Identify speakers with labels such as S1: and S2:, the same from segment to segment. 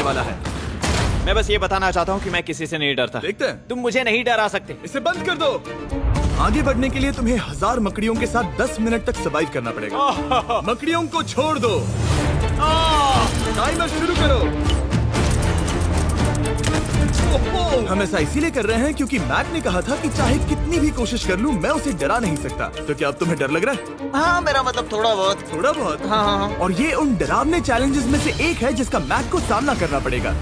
S1: वाला है।
S2: मैं बस ये बताना चाहता हूँ कि मैं किसी से नहीं डरता।
S1: देखते हैं।
S2: तुम मुझे नहीं डरा सकते।
S1: इसे बंद कर दो। आगे बढ़ने के लिए तुम्हें 1000 मकड़ियों के साथ 10 मिनट तक सर्वाइव करना पड़ेगा। मकड़ियों को छोड़ दो। टाइमर शुरू करो। हम ऐसा इसीलिए कर रहे हैं क्योंकि मैक ने कहा था कि चाहे कितनी भी कोशिश कर लूं, मैं उसे डरा नहीं सकता। तो क्या अब तुम्हें डर लग रहा है?
S3: हाँ, मेरा मतलब थोड़ा बहुत।
S1: थोड़ा बहुत?
S3: हाँ।
S1: और ये उन डरावने चैलेंजेस में से एक है जिसका मैक को सामना करना पड़ेगा।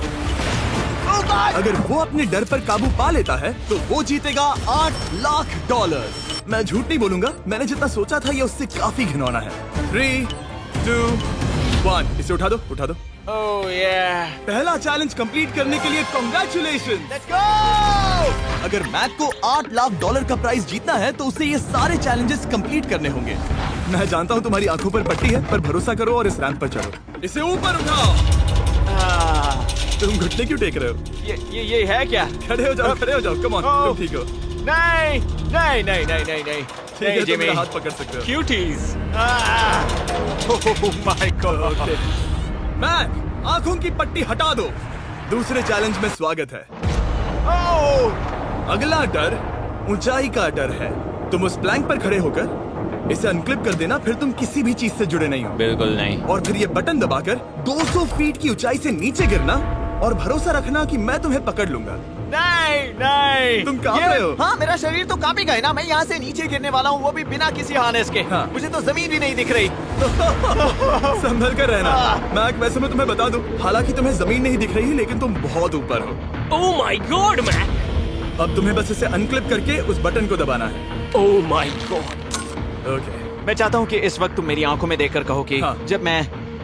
S1: अगर वो अपने डर पर काबू पा लेता है तो वो जीतेगा $8 लाख। मैं झूठ नहीं बोलूंगा, मैंने जितना सोचा था ये उससे काफी घिनौना है। 3, 2, 1, इसे उठा दो, उठा दो।
S2: Oh yeah.
S1: पहला चैलेंज कंप्लीट करने के लिए कांग्रेचुलेशन।
S2: Let's go!
S1: अगर मैक को $8 लाख का प्राइज जीतना है तो उसे ये सारे चैलेंजेस कंप्लीट करने होंगे। मैं जानता हूँ तुम्हारी आंखों पर पट्टी है, पर भरोसा करो और इस रैंप पर चढ़ो। इसे ऊपर उठाओ। तुम घुटने क्यों टेक रहे हो?
S2: ये है क्या?
S1: खड़े हो जाओ, खड़े हो जाओ। कम ऑन, तुम ठीक हो?
S2: नहीं नहीं नहीं नहीं नहीं नहीं।
S1: ठीक है, तुम मेरा हाथ पकड़ सकते हो।
S2: Cuties. Oh my God.
S1: Mac, आंखों की पट्टी हटा दो। दूसरे चैलेंज में स्वागत है। अगला डर ऊंचाई का डर है। तुम उस प्लैंक पर खड़े होकर इसे अनक्लिप कर देना, फिर तुम किसी भी चीज से जुड़े नहीं हो।
S2: बिल्कुल नहीं।
S1: और फिर ये बटन दबाकर 200 फीट की ऊंचाई से नीचे गिरना और भरोसा रखना कि मैं तुम्हें पकड़ लूंगा।
S2: नहीं नहीं।
S1: तुम कांप रहे हो?
S3: हाँ, मेरा शरीर तो कांपेगा ही ना। मैं यहाँ से नीचे गिरने वाला हूँ, वो भी बिना किसी हार्नेस के।
S1: हाँ।
S3: मुझे तो जमीन भी नहीं दिख रही।
S1: संभल कर रहना। मैक, वैसे मैं तुम्हें बता दूं, हालांकि तुम्हें जमीन नहीं दिख रही लेकिन तुम बहुत ऊपर हो।
S2: Oh my God, Mac.
S1: अब तुम्हें बस इसे अनक्लिप करके उस बटन को दबाना है।
S2: Oh my God.
S1: ओके।
S2: मैं चाहता हूँ कि इस वक्त तुम मेरी आंखों में देखकर कहो कि
S1: हाँ।
S2: जब मैं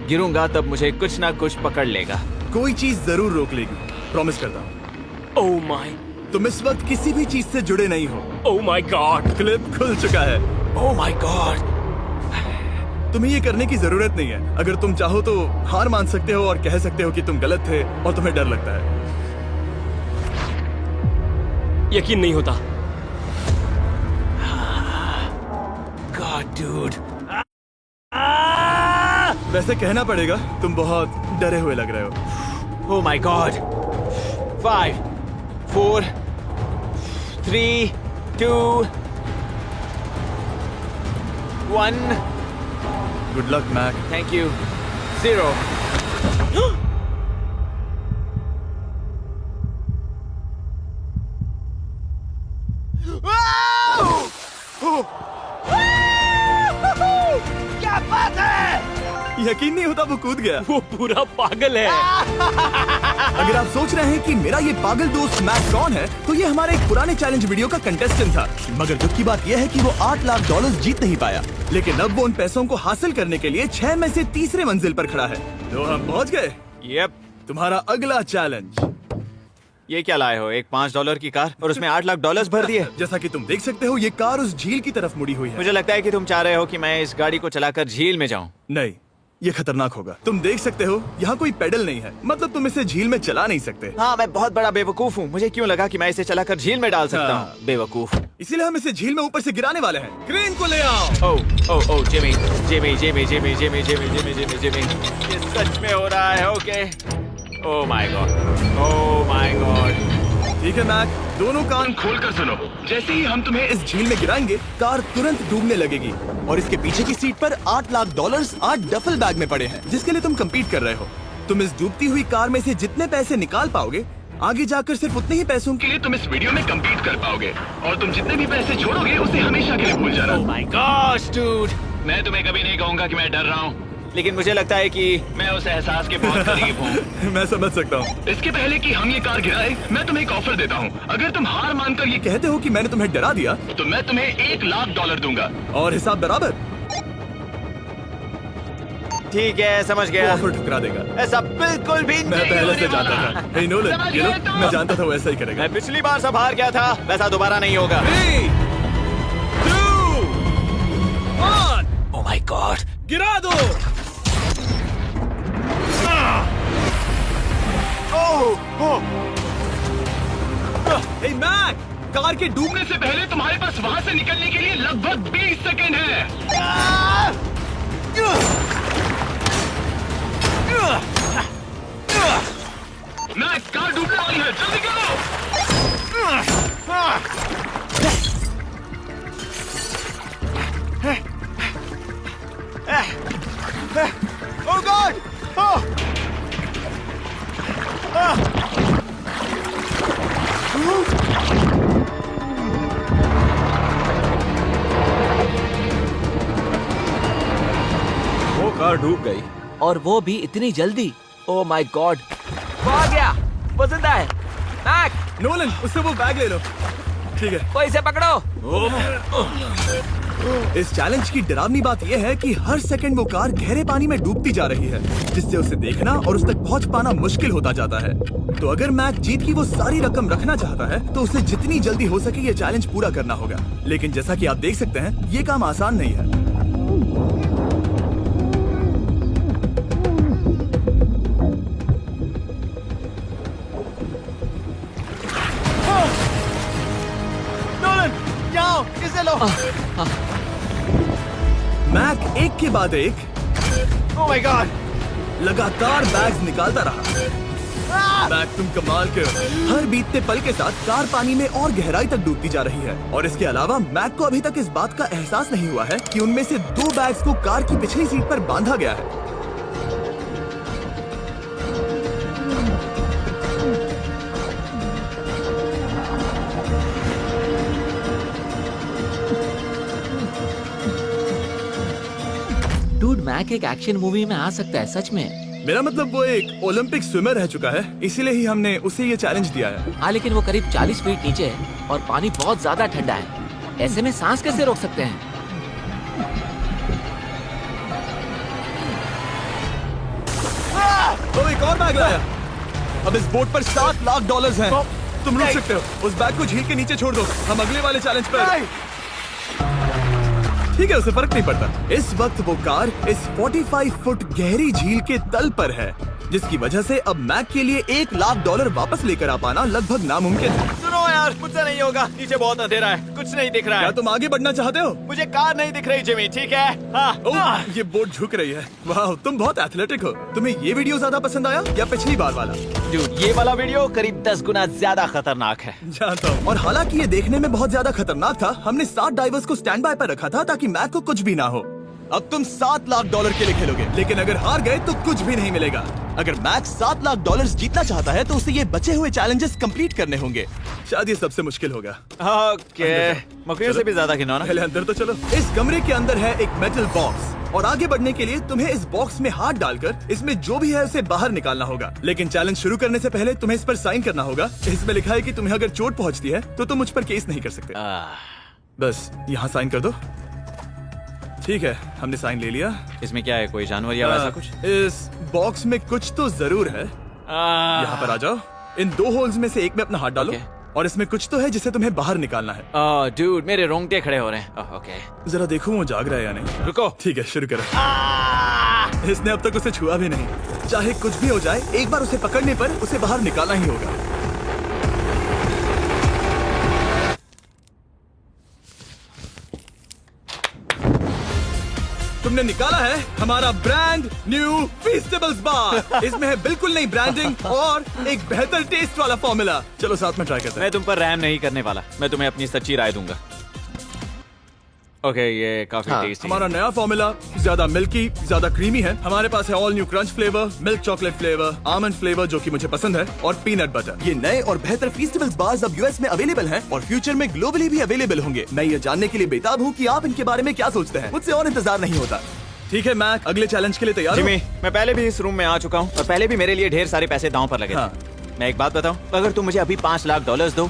S2: गिरूंगा तब मुझे कुछ ना कुछ पकड़ लेगा।
S1: कोई चीज जरूर रोक लेगी, प्रॉमिस करता हूँ।
S2: Oh my.
S1: तुम इस वक्त किसी भी चीज से जुड़े नहीं हो।
S2: Oh my God.
S1: क्लिप खुल चुका है।
S2: Oh my God.
S1: तुम्हें ये करने की जरूरत नहीं है। अगर तुम चाहो तो हार मान सकते हो और कह सकते हो कि तुम गलत थे और तुम्हें डर लगता है।
S2: यकीन नहीं होता। God, dude.
S1: वैसे कहना पड़ेगा, तुम बहुत डरे हुए लग रहे हो।
S2: Oh my God. 5, 4, 3, 2, 1.
S1: Good luck Mac.
S2: Thank you. 0.
S3: क्या बात है?
S1: यकीन नहीं होता वो कूद गया।
S2: वो पूरा पागल है।
S1: अगर आप सोच रहे हैं कि मेरा ये पागल दोस्त मैक कौन है, तो ये हमारे एक पुराने चैलेंज वीडियो का कंटेस्टेंट था। मगर दुख की बात यह है कि वो $8 लाख जीत नहीं पाया। लेकिन अब वो उन पैसों को हासिल करने के लिए 6 में से तीसरे मंजिल पर खड़ा है। तो हम पहुंच गए।
S2: Yep.
S1: तुम्हारा अगला चैलेंज।
S2: ये क्या लाए हो? एक $5 की कार और उसमें $8 लाख भर दिए।
S1: जैसा कि तुम देख सकते हो, ये कार उस झील की तरफ मुड़ी हुई है।
S2: मुझे लगता है कि तुम चाह रहे हो कि मैं इस गाड़ी को चलाकर झील में जाऊं।
S1: नहीं, ये खतरनाक होगा। तुम देख सकते हो यहाँ कोई पेडल नहीं है, मतलब तुम इसे झील में चला नहीं सकते।
S2: हाँ, मैं बहुत बड़ा बेवकूफ हूँ। मुझे क्यों लगा कि मैं इसे चलाकर झील में डाल सकता
S1: हाँ।
S2: हूँ? बेवकूफ।
S1: इसीलिए हम इसे झील में ऊपर से गिराने वाले हैं। क्रेन को ले आओ।
S2: Oh Jimmy Jimmy Jimmy Jimmy Jimmy Jimmy Jimmy Jimmy Jimmy, ये सच में हो रहा है। Okay. Oh my god, oh my god.
S1: ठीक है मैक, दोनों कान खोलकर सुनो। जैसे ही हम तुम्हें इस झील में गिराएंगे, कार तुरंत डूबने लगेगी और इसके पीछे की सीट पर $8 लाख 8 डफल बैग में पड़े हैं, जिसके लिए तुम compete कर रहे हो। तुम इस डूबती हुई कार में से जितने पैसे निकाल पाओगे, आगे जाकर सिर्फ उतने ही पैसों के लिए तुम इस वीडियो में compete कर पाओगे। और तुम जितने भी पैसे छोड़ोगे उसे हमेशा के लिए भूल जाना।
S2: ओह माय गॉश डूड,
S4: मैं तुम्हें कभी नहीं कहूंगा कि मैं डर रहा हूँ,
S2: लेकिन मुझे लगता है कि
S4: मैं उस एहसास के बहुत करीब हूँ।
S1: मैं समझ सकता हूँ।
S4: इसके पहले कि हम ये कार गिराए, मैं तुम्हें एक ऑफर देता हूँ। अगर तुम हार मानकर ये
S1: कहते हो कि मैंने तुम्हें डरा दिया,
S4: तो मैं तुम्हें $1 लाख दूंगा।
S1: और हिसाब बराबर।
S2: ठीक है, समझ गया।
S1: ऑफर ठुकरा देगा।
S2: ऐसा बिल्कुल भी
S1: मैं
S2: नहीं
S1: पहले से
S2: होने
S1: जानता
S2: वाला।
S1: था। हे नोलन,
S4: समझ
S1: ये लो,
S4: गए तुम?
S1: मैं जानता था वो ऐसा ही करेगा।
S2: मैं पिछली बार सब हार गया था, वैसा दोबारा नहीं होगा।
S1: 3, 2, 1,
S2: ओह माय गॉड,
S1: गिरा दो। हे मैक, कार के डूबने
S4: से पहले तुम्हारे पास वहाँ से निकलने के लिए लगभग 20 सेकेंड है। मैं कार डूबने वाली है, जल्दी करो।
S3: Oh God! Oh!
S2: वो कार डूब गई।
S5: और वो भी इतनी जल्दी। ओह माय गॉड, वो आ गया, वो जिंदा है। मैक,
S1: नोलन, उससे वो बैग ले लो। ठीक है।
S5: कोई इसे पकड़ो।
S1: इस चैलेंज की डरावनी बात यह है कि हर सेकंड वो कार गहरे पानी में डूबती जा रही है, जिससे उसे देखना और उस तक पहुंच पाना मुश्किल होता जाता है। तो अगर मैक जीत की वो सारी रकम रखना चाहता है तो उसे जितनी जल्दी हो सके ये चैलेंज पूरा करना होगा। लेकिन जैसा कि आप देख सकते हैं, ये काम आसान नहीं है।
S3: इसे लो।
S1: मैक एक के बाद एक
S3: Oh my God!
S1: लगातार बैग्स निकालता रहा। मैक, तुम कमाल के हो। हर बीतते पल के साथ कार पानी में और गहराई तक डूबती जा रही है, और इसके अलावा मैक को अभी तक इस बात का एहसास नहीं हुआ है कि उनमें से 2 बैग्स को कार की पिछली सीट पर बांधा गया है।
S5: डूड, मैक एक एक्शन मूवी में आ सकता है सच में।
S1: मेरा मतलब वो एक ओलंपिक स्विमर रह चुका है, इसीलिए ही हमने उसे ये चैलेंज दिया है।
S5: हाँ, लेकिन वो करीब 40 फीट नीचे है और पानी बहुत ज्यादा ठंडा है। ऐसे में सांस कैसे रोक सकते हैं?
S1: तो एक और बैग लाया। अब इस बोट पर $7 लाख हैं। तुम रुक सकते हो। उस बैग को झील के नीचे छोड़ दो, हम अगले वाले चैलेंज पर। ठीक है, उसे फर्क नहीं पड़ता। इस वक्त वो कार इस 45 फुट गहरी झील के तल पर है, जिसकी वजह से अब मैक के लिए $1 लाख वापस लेकर आ पाना लगभग नामुमकिन है।
S2: सुनो यार, मुझसे नहीं होगा। नीचे बहुत अंधेरा है, कुछ नहीं दिख रहा
S1: क्या
S2: है।
S1: तुम आगे बढ़ना चाहते हो?
S2: मुझे कार नहीं दिख रही जिमी, ठीक है? हाँ।
S1: ओह, ये बोट झुक रही है। वाह, तुम बहुत एथलेटिक हो। तुम्हें ये वीडियो ज्यादा पसंद आया या पिछली बार वाला?
S2: Dude, ये वाला वीडियो करीब 10 गुना ज्यादा खतरनाक है।
S1: जानता हूँ। और हालांकि ये देखने में बहुत ज्यादा खतरनाक था, हमने 7 डाइवर्स को स्टैंड बाय पर रखा था ताकि मैक को कुछ भी ना हो। अब तुम $7 लाख के लिए खेलोगे, लेकिन अगर हार गए तो कुछ भी नहीं मिलेगा। अगर मैक $7 लाख जीतना चाहता है तो उसे ये बचे हुए चैलेंजेस कंप्लीट करने होंगे। शायद ये सबसे मुश्किल होगा।
S2: ओके, मकड़ियों से भी ज्यादा खिलौना।
S1: पहले अंदर तो चलो। इस कमरे के अंदर है एक मेटल बॉक्स, और आगे बढ़ने के लिए तुम्हें इस बॉक्स में हाथ डालकर इसमें जो भी है उसे बाहर निकालना होगा। लेकिन चैलेंज शुरू करने से पहले तुम्हें इस पर साइन करना होगा। इसमें लिखा है कि तुम्हें अगर चोट पहुंचती है तो तुम मुझ पर केस नहीं कर सकते। बस यहाँ साइन कर दो। ठीक है, हमने साइन ले लिया।
S2: इसमें क्या है, कोई जानवर या वैसा कुछ?
S1: इस बॉक्स में कुछ तो जरूर है। यहाँ पर आ जाओ। इन 2 होल्स में से एक में अपना हाथ डालो। और इसमें कुछ तो है जिसे तुम्हें बाहर निकालना है।
S2: डूड, मेरे रोंगटे खड़े हो रहे हैं। ओके,
S1: जरा देखो वो जाग रहा है या नहीं।
S2: रुको।
S1: ठीक है, शुरू करो। इसने अब तक उसे छुआ भी नहीं। चाहे कुछ भी हो जाए, एक बार उसे पकड़ने पर उसे बाहर निकालना ही होगा। तुमने निकाला है हमारा ब्रांड न्यू फीस्टेबल्स बार। इसमें है बिल्कुल नई ब्रांडिंग और एक बेहतर टेस्ट वाला फॉर्मूला। चलो साथ में ट्राई करते हैं।
S2: मैं तुम पर रैम नहीं करने वाला, मैं तुम्हें अपनी सच्ची राय दूंगा। ओके, ये काफी टेस्टी।
S1: हमारा नया फॉर्मूला ज्यादा मिल्की, ज्यादा क्रीमी है। हमारे पास है all new crunch flavour, milk chocolate flavour, almond flavour जो कि मुझे पसंद है, और पीनट बटर। ये नए और बेहतर फीस्टेबल्स बार्स अब यूएस में अवेलेबल हैं और फ्यूचर में ग्लोबली भी अवेलेबल होंगे। मैं ये जानने के लिए बेताब हूँ कि आप इनके बारे में क्या सोचते हैं। मुझसे और इंतजार नहीं होता। ठीक है मैक, अगले चैलेंज के लिए तैयार हो?
S2: जिमी, मैं पहले भी इस रूम में आ चुका हूँ और पहले भी मेरे लिए ढेर सारे पैसे दांव पर लगे थे। मैं एक बात बताऊँ, अगर तुम मुझे अभी $5 लाख दो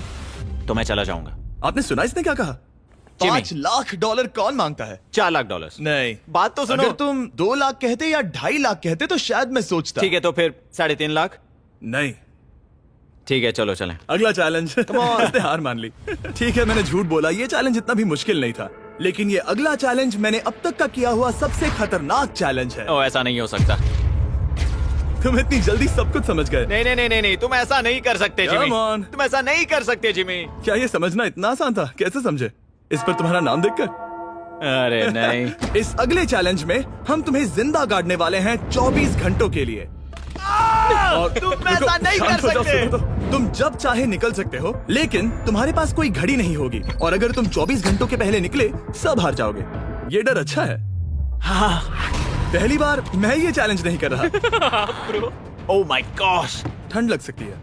S2: तो मैं चला जाऊंगा।
S1: आपने सुना इसने क्या कहा? $5 लाख कौन मांगता है?
S2: $4 लाख।
S1: नहीं,
S2: बात तो सुनो।
S1: अगर तुम 2 लाख कहते या 2.5 लाख कहते तो शायद मैं सोचता।
S2: ठीक है, तो फिर 3.5 लाख।
S1: नहीं,
S2: ठीक है, चलो चलें।
S1: अगला चैलेंज। इसने हार मान ली। ठीक है, मैंने झूठ बोला, ये चैलेंज इतना भी मुश्किल नहीं था। लेकिन ये अगला चैलेंज मैंने अब तक का किया हुआ सबसे खतरनाक चैलेंज है।
S2: ओ, ऐसा नहीं हो सकता।
S1: तुम इतनी जल्दी सब कुछ समझ गए।
S2: नहीं नहीं नहीं नहीं, तुम ऐसा नहीं कर सकते जिमी।
S1: Come on.
S2: तुम ऐसा नहीं कर सकते जिमी।
S1: क्या ये समझना इतना आसान था? कैसे समझे? इस पर तुम्हारा नाम देखकर?
S2: अरे नहीं।
S1: इस अगले चैलेंज में हम तुम्हें जिंदा गाड़ने वाले हैं 24 घंटों के लिए।
S3: तुम
S1: रुको,
S3: ऐसा नहीं
S1: शांत
S3: कर
S1: हो जाओ,
S3: सकते।
S1: सुनो तो। तुम जब चाहे निकल सकते हो, लेकिन तुम्हारे पास कोई घड़ी नहीं होगी, और अगर तुम 24 घंटों के पहले निकले सब हार जाओगे। ये डर अच्छा है।
S2: हाँ
S1: पहली बार मैं ये चैलेंज नहीं कर रहा।
S2: Oh my gosh.
S1: ठंड लग सकती है।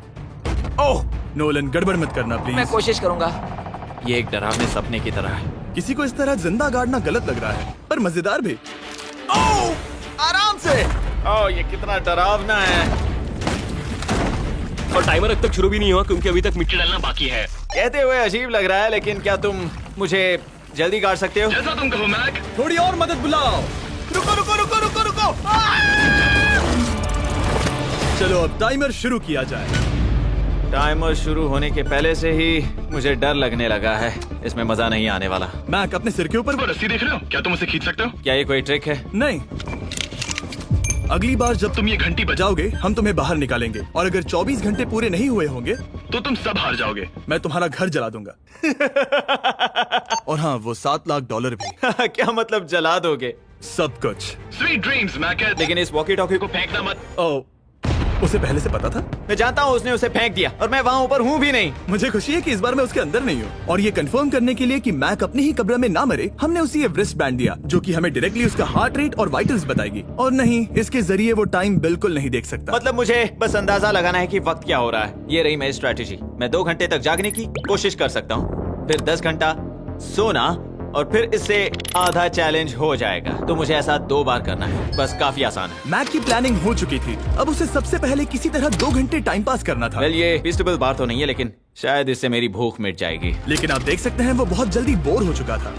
S2: ओह
S1: नोलन, गड़बड़ मत करना
S5: मैं
S1: प्लीज।
S5: कोशिश करूंगा।
S2: ये एक डरावने सपने की तरह है।
S1: किसी को इस तरह जिंदा गाड़ना गलत लग रहा है, पर मजेदार भी।
S3: आराम से।
S2: ओह ये कितना डरावना है।
S6: और टाइमर अब तक शुरू भी नहीं हुआ क्योंकि अभी तक मिट्टी
S4: डालना बाकी है।
S2: कहते हुए अजीब लग रहा है, लेकिन क्या तुम मुझे जल्दी काट सकते हो?
S4: जैसा तुम कहो मैक।
S1: थोड़ी और मदद बुलाओ।
S3: रुको रुको रुको रुको रुको।
S1: चलो अब टाइमर शुरू किया जाए।
S2: टाइमर शुरू होने के पहले से ही मुझे डर लगने लगा है। इसमें मजा नहीं आने वाला।
S1: मैक, अपने सिर के ऊपर
S4: वो रस्सी देख रहे हो? क्या तुम उसे खींच सकते हो?
S2: क्या ये कोई ट्रिक है?
S1: नहीं। अगली बार जब तुम ये घंटी बजाओगे हम तुम्हें बाहर निकालेंगे, और अगर 24 घंटे पूरे नहीं हुए होंगे
S4: तो तुम सब हार जाओगे।
S1: मैं तुम्हारा घर जला दूंगा। और हाँ, वो $7 लाख भी।
S2: क्या मतलब जला दोगे?
S1: सब कुछ।
S4: Sweet dreams Mac.
S2: लेकिन इस वॉकी टॉकी को
S4: फेंकना मत।
S1: ओ, उसे पहले से पता था?
S2: मैं जानता हूँ उसने उसे फेंक दिया, और मैं वहाँ ऊपर हूँ भी नहीं।
S1: मुझे खुशी है कि इस बार मैं उसके अंदर नहीं हूँ। और ये कंफर्म करने के लिए कि मैक अपनी ही कब्र में ना मरे, हमने उसे ये रिस्ट बैंड दिया, जो कि हमें डायरेक्टली उसका हार्ट रेट और वाइटल्स बताएगी। और नहीं, इसके जरिए वो टाइम बिल्कुल नहीं देख सकता।
S2: मतलब मुझे बस अंदाजा लगाना है कि वक्त क्या हो रहा है। ये रही मेरी स्ट्रेटेजी। मैं 2 घंटे तक जागने की कोशिश कर सकता हूँ, फिर 10 घंटा सोना, और फिर इससे आधा चैलेंज हो जाएगा। तो मुझे ऐसा 2 बार करना है, बस काफी आसान है।
S1: मैक की प्लानिंग हो चुकी थी, अब उसे सबसे पहले किसी तरह 2 घंटे टाइम पास करना था।
S2: वेल, ये फीस्टेबल बार तो नहीं है, लेकिन शायद इससे मेरी भूख मिट जाएगी।
S1: लेकिन आप देख सकते हैं वो बहुत जल्दी बोर हो चुका था।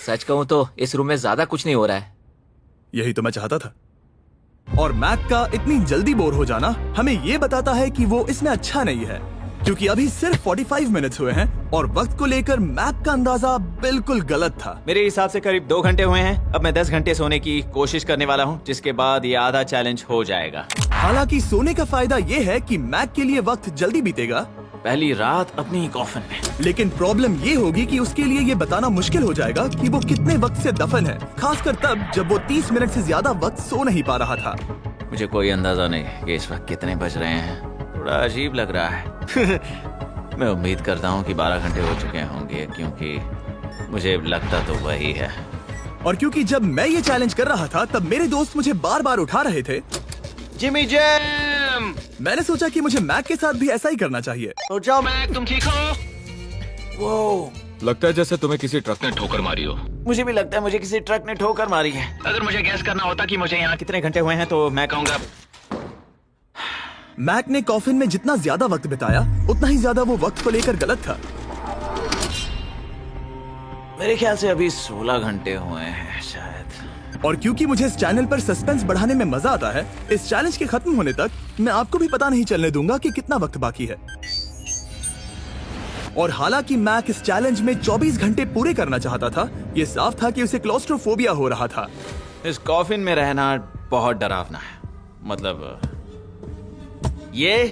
S5: सच कहूँ तो इस रूम में ज्यादा कुछ नहीं हो रहा है।
S1: यही तो मैं चाहता था। और मैक का इतनी जल्दी बोर हो जाना हमें ये बताता है कि वो इसमें अच्छा नहीं है, क्योंकि अभी सिर्फ 45 मिनट्स हुए हैं और वक्त को लेकर मैक का अंदाजा बिल्कुल गलत था।
S2: मेरे हिसाब से करीब 2 घंटे हुए हैं। अब मैं 10 घंटे सोने की कोशिश करने वाला हूँ, जिसके बाद ये आधा चैलेंज हो जाएगा।
S1: हालांकि सोने का फायदा ये है कि मैक के लिए वक्त जल्दी बीतेगा,
S2: पहली रात अपनी ही कॉफिन में।
S1: लेकिन प्रॉब्लम ये होगी कि उसके लिए ये बताना मुश्किल हो जाएगा कि वो कितने वक्त से दफन है, खासकर तब जब वो 30 मिनट से ज्यादा वक्त सो नहीं पा रहा था।
S2: मुझे कोई अंदाजा नहीं कि इस वक्त कितने बज रहे हैं। थोड़ा अजीब लग रहा है। मैं उम्मीद करता हूँ कि 12 घंटे हो चुके होंगे, क्योंकि मुझे लगता तो वही है।
S1: और क्योंकि जब मैं ये चैलेंज कर रहा था तब मेरे दोस्त मुझे बार बार उठा रहे थे,
S3: जिमी जैम।
S1: मैंने सोचा कि मुझे मैक के साथ भी ऐसा ही करना चाहिए।
S3: तो जाओ।
S4: मैक, तुम ठीक हो?
S2: वो
S6: लगता है जैसे तुम्हें किसी ट्रक
S4: ने ठोकर मारी हो।
S2: मुझे भी लगता है मुझे किसी ट्रक ने ठोकर मारी है।
S4: अगर मुझे गैस करना होता कि मुझे यहाँ
S2: कितने घंटे हुए हैं तो मैं कहूँगा
S1: मैक ने कॉफिन में जितना ज्यादा वक्त बिताया उतना ही ज्यादा वो वक्त को लेकर गलत था।
S2: मेरे ख्याल से अभी 16 घंटे हुए हैं शायद।
S1: और क्योंकि मुझे इस चैनल पर सस्पेंस बढ़ाने में मजा आता है, इस चैलेंज के खत्म होने तक मैं आपको भी पता नहीं चलने दूंगा कि कितना वक्त बाकी है। और हालांकि मैक इस चैलेंज में 24 घंटे पूरे करना चाहता था, ये साफ था कि उसे क्लॉस्ट्रोफोबिया हो रहा था।
S2: इस कॉफिन में रहना बहुत डरावना है। मतलब ये,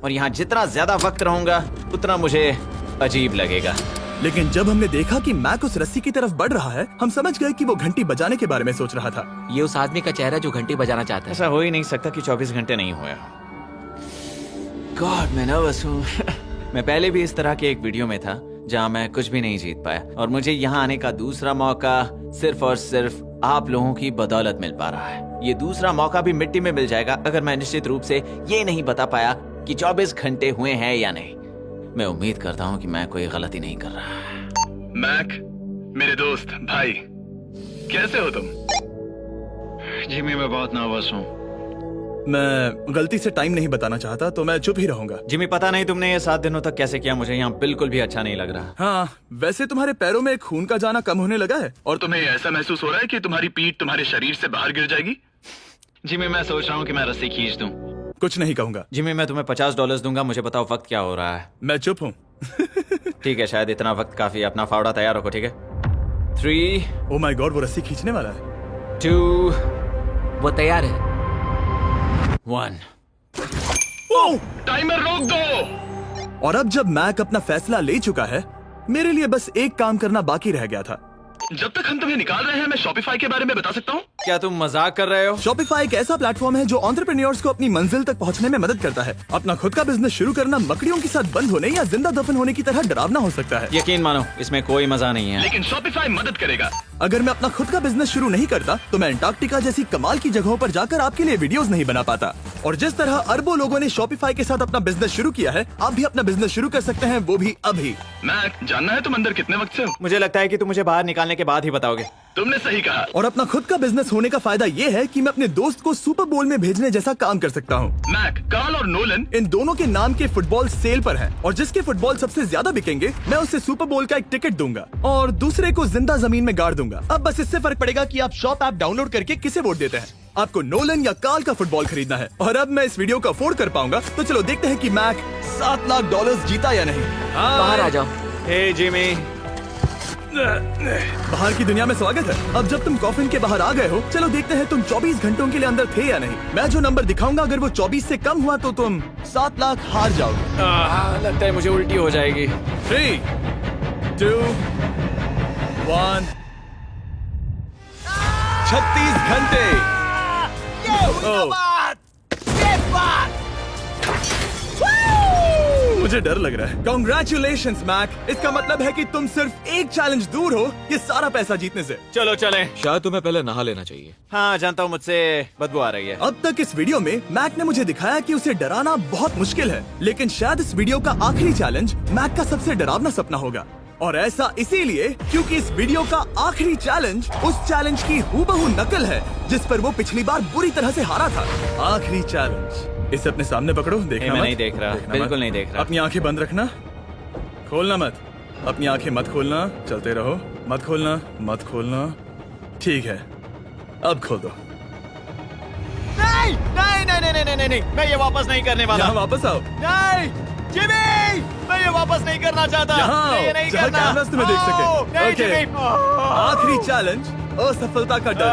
S2: और यहाँ जितना ज्यादा वक्त रहूंगा उतना मुझे अजीब लगेगा।
S1: लेकिन जब हमने देखा कि मैक उस रस्सी की तरफ बढ़ रहा है, हम समझ गए कि वो घंटी बजाने के बारे में सोच रहा था।
S5: ये उस आदमी का चेहरा जो घंटी बजाना चाहता है।
S2: ऐसा हो ही नहीं सकता कि 24 घंटे नहीं हुए। गॉड, मैं नर्वस हूँ। मैं पहले भी इस तरह के एक वीडियो में था जहाँ मैं कुछ भी नहीं जीत पाया, और मुझे यहाँ आने का दूसरा मौका सिर्फ और सिर्फ आप लोगों की बदौलत मिल पा रहा है। ये दूसरा मौका भी मिट्टी में मिल जाएगा अगर मैं निश्चित रूप से ये नहीं बता पाया कि 24 घंटे हुए हैं या नहीं। मैं उम्मीद करता हूँ कि मैं कोई गलती नहीं कर रहा।
S4: मैक, मेरे दोस्त भाई, कैसे हो तुम? जिमी, मैं बहुत नर्वस हूँ।
S1: मैं गलती से टाइम नहीं बताना चाहता तो मैं चुप ही रहूंगा।
S2: जिमी, पता नहीं तुमने ये 7 दिनों तक कैसे किया, मुझे यहाँ बिल्कुल भी अच्छा नहीं लग रहा।
S1: हाँ, वैसे तुम्हारे पैरों में खून का जाना कम होने लगा है।
S4: और तुम्हें ऐसा महसूस हो रहा है कि तुम्हारी पीठ तुम्हारे शरीर से बाहर गिर जाएगी? जिमी, मैं सोच रहा हूँ कि मैं रस्सी खींच दूं।
S1: कुछ नहीं कहूंगा।
S2: जिमी, मैं तुम्हें $50 दूंगा, मुझे बताओ वक्त क्या हो रहा है।
S1: मैं चुप हूँ।
S2: ठीक है, शायद इतना वक्त काफी है। अपना फावड़ा तैयार रखो, ठीक है? 3
S1: ओह माय गॉड, वो रस्सी खींचने वाला है।
S2: 2
S5: वो तैयार है।
S2: 1
S4: टाइमर रोक दो।
S1: और अब जब मैक अपना फैसला ले चुका है, मेरे लिए बस एक काम करना बाकी रह गया था।
S4: जब तक हम तुम्हें निकाल रहे हैं, मैं शॉपिफाई के बारे में बता सकता हूँ।
S2: क्या तुम मजाक कर रहे हो?
S1: शॉपिफाई एक ऐसा प्लेटफॉर्म है जो एंटरप्रेन्योर्स को अपनी मंजिल तक पहुंचने में मदद करता है। अपना खुद का बिजनेस शुरू करना मकड़ियों के साथ बंद होने या जिंदा दफन होने की तरह डरावना हो सकता है।
S2: यकीन मानो, इसमें कोई मजा नहीं है।
S4: लेकिन शॉपिफाई मदद करेगा।
S1: अगर मैं अपना खुद का बिजनेस शुरू नहीं करता तो मैं अंटार्कटिका जैसी कमाल की जगहों पर जाकर आपके लिए वीडियोस नहीं बना पाता। और जिस तरह अरबों लोगों ने शॉपिफाई के साथ अपना बिजनेस शुरू किया है, आप भी अपना बिजनेस शुरू कर सकते हैं, वो भी अभी।
S4: मैक, जानना है तुम अंदर कितने वक्त से हो?
S2: मुझे लगता है कि तुम मुझे बाहर निकालने के बाद ही बताओगे।
S4: तुमने सही कहा।
S1: और अपना खुद का बिजनेस होने का फायदा ये है कि मैं अपने दोस्त को सुपर बोल में भेजने जैसा काम कर सकता हूँ।
S4: मैक, कार्ल और नोलन
S1: इन दोनों के नाम के फुटबॉल सेल पर हैं और जिसके फुटबॉल सबसे ज्यादा बिकेंगे मैं उसे सुपर बोल का एक टिकट दूंगा और दूसरे को जिंदा जमीन में गाड़ दूंगा। अब बस इससे फर्क पड़ेगा कि आप शॉप ऐप डाउनलोड करके किसे वोट देते हैं। आपको नोलन या कार्ल का फुटबॉल खरीदना है। और अब मैं इस वीडियो को अफोर्ड कर पाऊंगा, तो चलो देखते हैं कि मैक $7 लाख जीता या नहीं।
S5: बाहर आ जाओ।
S2: हे जिमी,
S1: बाहर की दुनिया में स्वागत है। अब जब तुम कॉफिन के बाहर आ गए हो, चलो देखते हैं तुम 24 घंटों के लिए अंदर थे या नहीं। मैं जो नंबर दिखाऊंगा, अगर वो 24 से कम हुआ तो तुम 7 लाख हार जाओगे।
S2: लगता है मुझे उल्टी हो जाएगी।
S1: 3, 2, 1। 36 घंटे। मुझे डर लग रहा है। Congratulations, Mac. इसका मतलब है कि तुम सिर्फ एक चैलेंज दूर हो ये सारा पैसा जीतने से।
S2: चलो चलें।
S6: शायद तुम्हें पहले नहा लेना चाहिए।
S2: हाँ जानता हूँ, मुझसे बदबू आ रही है।
S1: अब तक इस वीडियो में मैक ने मुझे दिखाया कि उसे डराना बहुत मुश्किल है, लेकिन शायद इस वीडियो का आखिरी चैलेंज मैक का सबसे डरावना सपना होगा। और ऐसा इसीलिए क्योंकि इस वीडियो का आखिरी चैलेंज उस चैलेंज की हूबहू नकल है जिस पर वो पिछली बार बुरी तरह से हारा था। आखिरी चैलेंज। इसे अपने सामने पकड़ो। देखना
S2: मैं
S1: मत।
S2: नहीं देख रहा,
S1: देखना
S2: बिल्कुल
S1: मत।
S2: नहीं देख रहा।
S1: अपनी आंखें बंद रखना, खोलना मत। अपनी आंखें मत खोलना, चलते रहो। मत खोलना, मत खोलना। ठीक है, अब खोल दो।
S3: नहीं नहीं नहीं नहीं नहीं नहीं, मैं ये वापस नहीं करने वाला।
S1: यहाँ वापस आओ।
S3: नहीं जिमी, मैं ये वापस नहीं करना चाहता।
S1: यहाँ
S3: मैं ये
S1: आओ,
S3: नहीं
S1: जहाँ
S3: करना।
S1: कैमरास तुम्हें देख सके।
S3: नहीं
S1: ओके।
S3: जिमी।
S1: आखिरी चैलेंज असफलता का डर।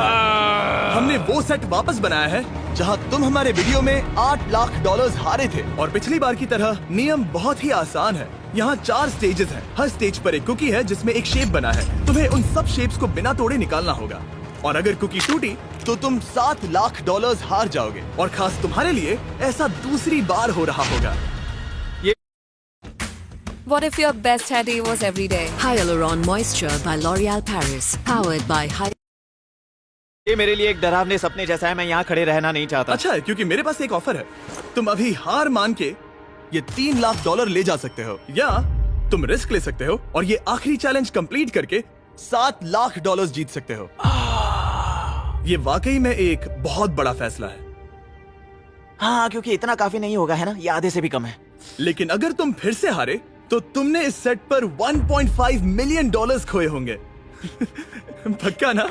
S1: हमने वो सेट वापस बनाया है जहां तुम हमारे वीडियो में $8 लाख हारे थे। और पिछली बार की तरह नियम बहुत ही आसान है। यहाँ 4 स्टेजेस हैं। हर स्टेज पर एक कुकी है जिसमें एक शेप बना है। तुम्हें उन सब शेप्स को बिना तोड़े निकालना होगा। और अगर कुकी टूटी तो तुम $7 लाख हार जाओगे। और खास तुम्हारे लिए ऐसा दूसरी बार हो रहा होगा।
S7: What if your best hair day was every day?
S8: Hyaluron Moisture by L'Oréal Paris. Powered by
S2: ये मेरे लिए एक डरावने सपने जैसा है। मैं यहाँ खड़े रहना नहीं चाहता।
S1: अच्छा है, क्योंकि मेरे पास एक ऑफर है। तुम अभी हार मान के ये $3 लाख ले जा सकते हो, या तुम रिस्क ले सकते हो और ये आखिरी चैलेंज कंप्लीट करके $7 लाख जीत सकते हो। ये वाकई में एक बहुत बड़ा फैसला है।
S3: हाँ, क्योंकि इतना काफी नहीं होगा, है ना? ये आधे से भी कम है।
S1: लेकिन अगर तुम फिर से हारे तो तुमने इस सेट पर $1.5 मिलियन खोए होंगे। पक्का ना?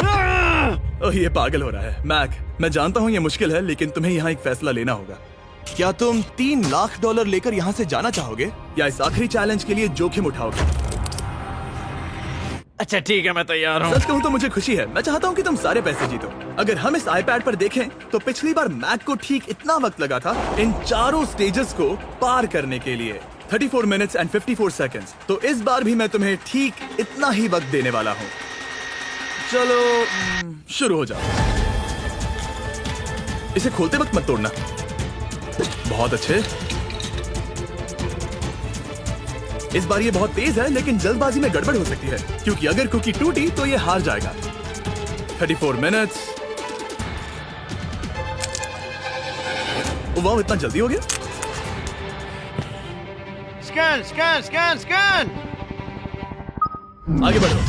S1: ओह, ये पागल हो रहा है। मैक, मैं जानता हूँ ये मुश्किल है, लेकिन तुम्हें यहाँ एक फैसला लेना होगा। क्या तुम $3 लाख लेकर यहाँ से जाना चाहोगे या इस आखिरी चैलेंज के लिए जोखिम उठाओगे?
S2: अच्छा ठीक है, मैं तैयार हूँ।
S1: सच कहूँ तो मुझे खुशी है। मैं चाहता हूँ कि तुम सारे पैसे जीतो। अगर हम इस iPad पर देखें तो पिछली बार मैक को ठीक इतना वक्त लगा था इन चारों स्टेजेस को पार करने के लिए, 34 मिनट्स एंड 54 सेकंड्स। तो इस बार भी मैं तुम्हें ठीक इतना ही वक्त देने वाला हूँ। चलो शुरू हो जाओ। इसे खोलते वक्त मत तोड़ना। बहुत अच्छे। इस बार ये बहुत तेज है, लेकिन जल्दबाजी में गड़बड़ हो सकती है, क्योंकि अगर कुकी टूटी तो ये हार जाएगा। 34 मिनट्स। वाह, इतना जल्दी हो गया।
S3: Scan scan scan scan.
S1: आगे बढ़ो।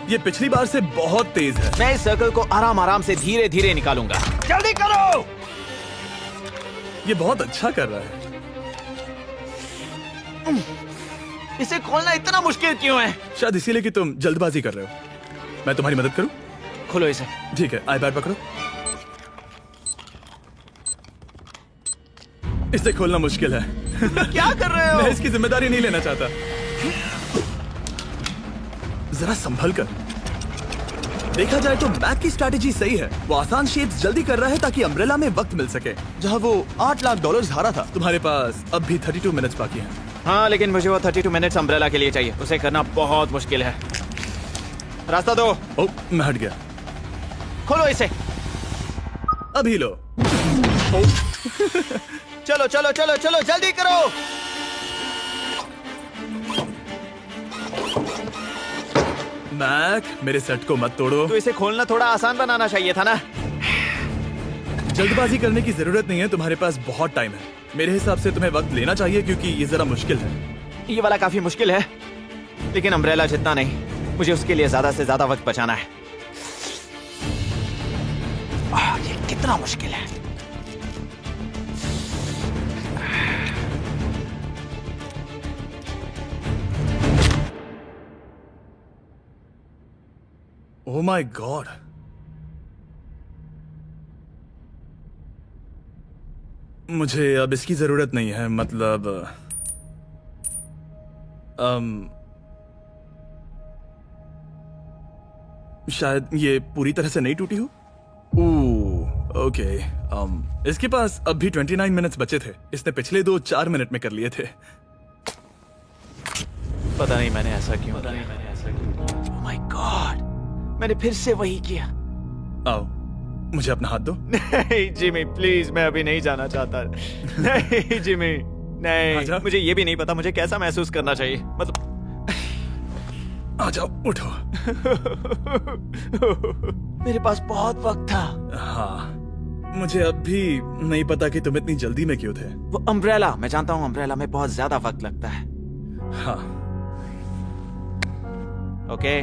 S1: ये पिछली बार से बहुत तेज है।
S2: मैं इस सर्कल को आराम आराम से धीरे धीरे निकालूंगा।
S3: जल्दी करो।
S1: ये बहुत अच्छा कर रहा है।
S3: इसे खोलना इतना मुश्किल क्यों है?
S1: शायद इसीलिए कि तुम जल्दबाजी कर रहे हो। मैं तुम्हारी मदद करूं?
S2: खोलो इसे।
S1: ठीक है, iPad पकड़ो। इसे खोलना मुश्किल है।
S3: क्या कर रहे हो?
S1: मैं इसकी जिम्मेदारी नहीं लेना चाहता। जरा संभल कर। देखा जाए तो मैक की स्ट्रैटेजी सही है। वो आसान शेप्स जल्दी कर रहा है ताकि अम्ब्रेला में वक्त मिल सके। जहां वो $8 लाख हारा था, तुम्हारे पास अब भी 32 मिनट्स बाकी हैं।
S2: हाँ, लेकिन मुझे वो 32 मिनट्स अम्ब्रेला के लिए चाहिए। उसे करना बहुत मुश्किल है। रास्ता दो।
S1: ओ, मैं हट गया।
S2: खोलो इसे।
S1: अभी लो।
S3: चलो चलो चलो चलो जल्दी करो।
S1: मैक, मेरे सेट को मत तोड़ो।
S3: तो इसे खोलना थोड़ा आसान बनाना चाहिए था ना।
S1: जल्दबाजी करने की जरूरत नहीं है, तुम्हारे पास बहुत टाइम है। मेरे हिसाब से तुम्हें वक्त लेना चाहिए क्योंकि ये जरा मुश्किल है।
S2: ये वाला काफी मुश्किल है, लेकिन अम्ब्रेला जितना नहीं। मुझे उसके लिए ज्यादा से ज्यादा वक्त बचाना है। ये कितना मुश्किल है।
S1: ओह माय गॉड। मुझे अब इसकी जरूरत नहीं है, मतलब शायद ये पूरी तरह से नहीं टूटी हो। ओके। इसके पास अब भी 29 मिनट्स बचे थे। इसने पिछले 4 मिनट में कर लिए थे।
S2: पता नहीं मैंने ऐसा क्यों किया। ओह माय गॉड, मैंने फिर से वही किया।
S1: आओ, मुझे अपना हाथ दो।
S3: नहीं जिमी प्लीज, मैं अभी नहीं जाना चाहता। नहीं जिमी नहीं,
S1: आजा।
S3: मुझे ये भी नहीं पता मुझे कैसा महसूस करना चाहिए। मतलब
S1: आ जाओ, उठो।
S2: मेरे पास बहुत वक्त था।
S1: हाँ, मुझे अब भी नहीं पता कि तुम इतनी जल्दी में क्यों थे।
S2: वो अम्ब्रेला, मैं जानता हूँ अम्ब्रेला में बहुत ज्यादा वक्त लगता है।
S1: हाँ,
S2: ओके।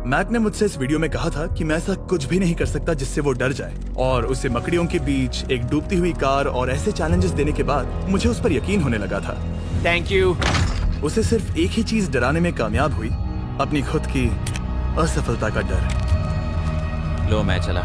S1: मैक ने मुझसे इस वीडियो में कहा था कि मैं ऐसा कुछ भी नहीं कर सकता जिससे वो डर जाए, और उसे मकड़ियों के बीच एक डूबती हुई कार और ऐसे चैलेंजेस देने के बाद मुझे उस पर यकीन होने लगा था।
S2: Thank you.
S1: उसे सिर्फ एक ही चीज डराने में कामयाब हुई, अपनी खुद की असफलता का डर।
S2: लो मैं चला।